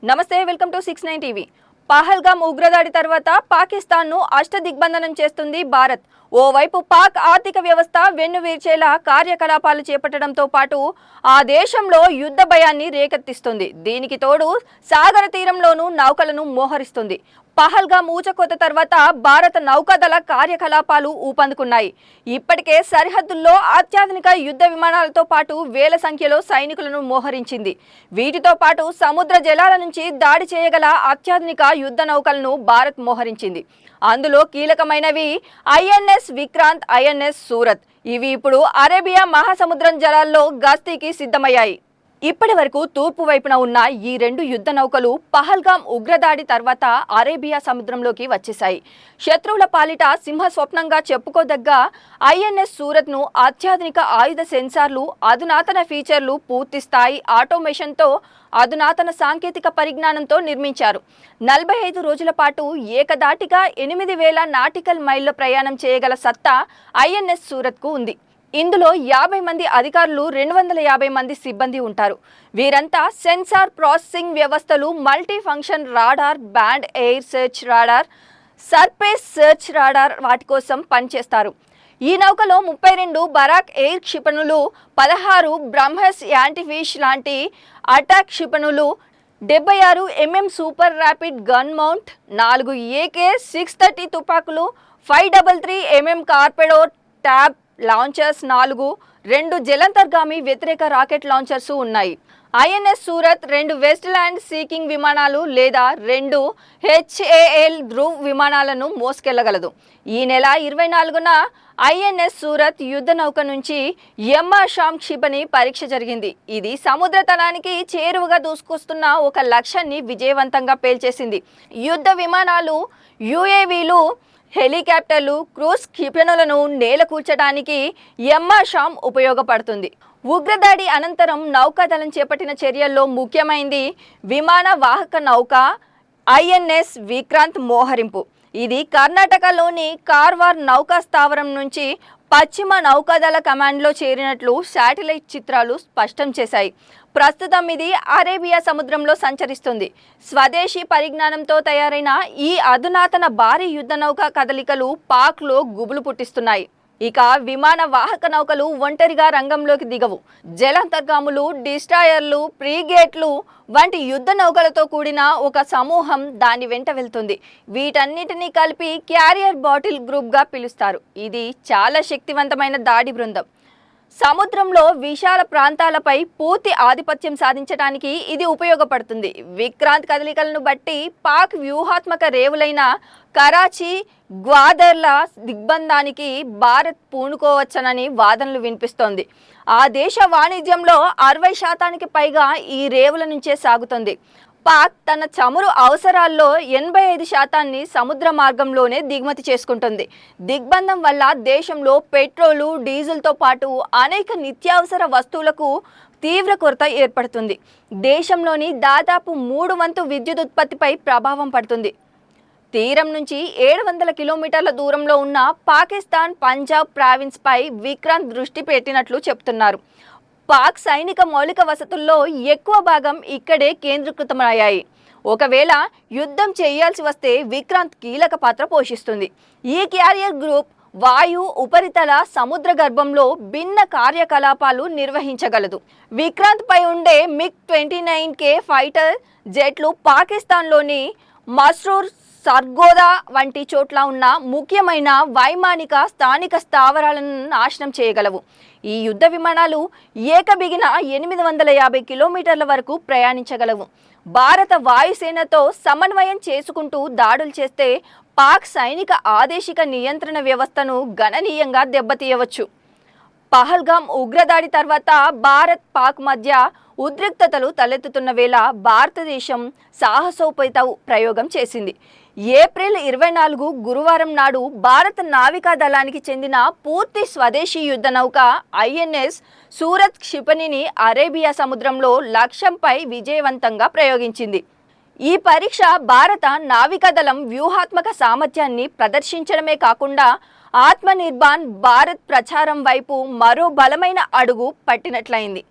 నమస్తే, welcome to 69 TV. Pahalgam ఉగ్రదాడి తర్వాత పాకిస్తాన్ను అష్టదిగ్బంధనం చేస్తుంది భారత్. ఓవైపు పాక్ ఆర్థిక వ్యవస్థ వెన్నువీర్చేలా కార్యకలాపాలు చేపట్టడంతో పాటు ఆ దేశంలో యుద్ధ భయాన్ని రేకెత్తిస్తుంది. దీనికి తోడు సాగర తీరంలోనూ నౌకలను మోహరిస్తుంది. పహల్గామ్ ఊచకోత తర్వాత భారత నౌకాదళ కార్యకలాపాలు ఊపందుకున్నాయి. ఇప్పటికే సరిహద్దుల్లో అత్యాధునిక యుద్ధ విమానాలతో పాటు వేల సంఖ్యలో సైనికులను మోహరించింది. వీటితో పాటు సముద్ర జలాల నుంచి దాడి చేయగల అత్యాధునిక యుద్ధ నౌకలను భారత్ మోహరించింది. అందులో కీలకమైనవి ఐఎన్ఎస్ విక్రాంత్, ఐఎన్ఎస్ సూరత్. ఇవి ఇప్పుడు అరేబియా మహాసముద్రం జలాల్లో గస్తీకి సిద్ధమయ్యాయి. ఇప్పటి వరకు తూర్పు వైపున ఉన్న ఈ రెండు యుద్ధ నౌకలు పహల్గామ్ ఉగ్రదాడి తర్వాత అరేబియా సముద్రంలోకి వచ్చేశాయి. శత్రువుల పాలిట సింహ స్వప్నంగా చెప్పుకోదగ్గ ఐఎన్ఎస్ సూరత్ను అత్యాధునిక ఆయుధ సెన్సార్లు, అధునాతన ఫీచర్లు, పూర్తి స్థాయి ఆటోమేషన్తో అధునాతన సాంకేతిక పరిజ్ఞానంతో నిర్మించారు. 45 రోజుల పాటు ఏకదాటిగా 8000 నాటికల్ మైళ్ళ ప్రయాణం చేయగల సత్తా ఐఎన్ఎస్ సూరత్కు ఉంది. ఇందులో 50 మంది అధికారులు, 250 మంది సిబ్బంది ఉంటారు. వీరంతా సెన్సార్ ప్రాసెసింగ్ వ్యవస్థలు, multi function radar, band air search radar, surface search radar వాటి కోసం పనిచేస్తారు. ఈ నౌకలో 32 బరాక్ ఎయిర్ క్షిపణులు, 16 బ్రహ్మస్ యాంటీఫిష్ లాంటి అటాక్ క్షిపణులు, 76 super rapid gun mount, 4 AK-630 తుపాకులు, 533 కార్పెడో ట్యాబ్ లాంచర్స్, 2 జలంతర్గామి వ్యతిరేక రాకెట్ లాంచర్స్ ఉన్నాయి. INS Surat 2 west land seeking విమానాలు లేదా 2 HAL ధ్రువ్ విమానాలను మోసుకెళ్లగలదు. ఈ నెల 24న ఐఎన్ఎస్ సూరత్ యుద్ధ నౌక నుంచి షామ్ క్షిపణి పరీక్ష జరిగింది. ఇది సముద్ర తలానికి చేరువగా దూసుకొస్తున్న ఒక లక్ష్యాన్ని విజయవంతంగా పేల్చేసింది. యుద్ధ విమానాలు, UAVలు, హెలికాప్టర్లు, క్రూజ్ క్షిపణులను నేలకూల్చడానికి షామ్ ఉపయోగపడుతుంది. ఉగ్రదాడి అనంతరం నౌకాదళం చేపట్టిన చర్యల్లో ముఖ్యమైనది విమాన వాహక నౌక ఐఎన్ఎస్ విక్రాంత్ మోహరింపు. ఇది కర్ణాటకలోని కార్వార్ నౌకా స్థావరం నుంచి పశ్చిమ నౌకాదళ కమాండ్లో చేరినట్లు శాటిలైట్ చిత్రాలు స్పష్టం చేశాయి. ప్రస్తుతం ఇది అరేబియా సముద్రంలో సంచరిస్తుంది. స్వదేశీ పరిజ్ఞానంతో తయారైన ఈ అధునాతన భారీ యుద్ధ నౌక కదలికలు పాక్లో గుబులు పుట్టిస్తున్నాయి. ఇక విమాన వాహక నౌకలు ఒంటరిగా రంగంలోకి దిగవు. జలాంతర్గాములు, డిస్ట్రాయర్లు, ఫ్రీగేట్లు వంటి యుద్ధ నౌకలతో కూడిన ఒక సమూహం దాని వెంట వెళ్తుంది. వీటన్నిటినీ కలిపి క్యారియర్ బాటిల్ గ్రూప్గా పిలుస్తారు. ఇది చాలా శక్తివంతమైన దాడి బృందం. సముద్రంలో విశాల ప్రాంతాలపై పూర్తి ఆధిపత్యం సాధించడానికి ఇది ఉపయోగపడుతుంది. విక్రాంత్ కదలికలను బట్టి పాక్ వ్యూహాత్మక రేవులైన కరాచీ, గ్వాదర్ల దిగ్బంధానికి భారత్ పూనుకోవచ్చనని వాదనలు వినిపిస్తోంది. ఆ దేశ వాణిజ్యంలో 60% పైగా ఈ రేవుల నుంచే సాగుతుంది. పాక్ తన చమురు అవసరాల్లో 85% సముద్ర మార్గంలోనే దిగుమతి చేసుకుంటుంది. దిగ్బంధం వల్ల దేశంలో పెట్రోలు, డీజిల్తో పాటు అనేక నిత్యావసర వస్తువులకు తీవ్ర కొరత ఏర్పడుతుంది. దేశంలోని దాదాపు 3 వంతు విద్యుత్ ఉత్పత్తిపై ప్రభావం పడుతుంది. తీరం నుంచి 700 కిలోమీటర్ల దూరంలో ఉన్న పాకిస్తాన్ పంజాబ్ ప్రావిన్స్పై విక్రాంత్ దృష్టి పెట్టినట్లు చెబుతున్నారు. పాక్ సైనిక మౌలిక వసతుల్లో ఎక్కువ భాగం ఇక్కడే కేంద్రీకృతమయ్యాయి. ఒకవేళ యుద్ధం చేయాల్సి వస్తే విక్రాంత్ కీలక పాత్ర పోషిస్తుంది. ఈ క్యారియర్ గ్రూప్ వాయు, ఉపరితల, సముద్ర గర్భంలో భిన్న కార్యకలాపాలు నిర్వహించగలదు. విక్రాంత్ పై ఉండే MiG-29K ఫైటర్ జెట్లు పాకిస్తాన్లోని మస్రూర్, సర్గోదా వంటి చోట్ల ఉన్న ముఖ్యమైన వైమానిక స్థానిక స్థావరాలను నాశనం చేయగలవు. ఈ యుద్ధ విమానాలు ఏకబిగిన 850 కిలోమీటర్ల వరకు ప్రయాణించగలవు. భారత వాయుసేనతో సమన్వయం చేసుకుంటూ దాడులు చేస్తే పాక్ సైనిక ఆదేశిక నియంత్రణ వ్యవస్థను గణనీయంగా దెబ్బతీయవచ్చు. పహల్గామ్ ఉగ్రదాడి తర్వాత భారత్, పాక్ మధ్య ఉద్రిక్తతలు తలెత్తుతున్న వేళ భారతదేశం సాహసోపేత ప్రయోగం చేసింది. ఏప్రిల్ 24 గురువారం నాడు భారత నావికా దళానికి చెందిన పూర్తి స్వదేశీ యుద్ధ నౌక ఐఎన్ఎస్ సూరత్ క్షిపణిని అరేబియా సముద్రంలో లక్ష్యంపై విజయవంతంగా ప్రయోగించింది. ఈ పరీక్ష భారత నావికాదళం వ్యూహాత్మక సామర్థ్యాన్ని ప్రదర్శించడమే కాకుండా ఆత్మనిర్భర్ భారత్ ప్రచారం వైపు మరో బలమైన అడుగు పట్టినట్లయింది.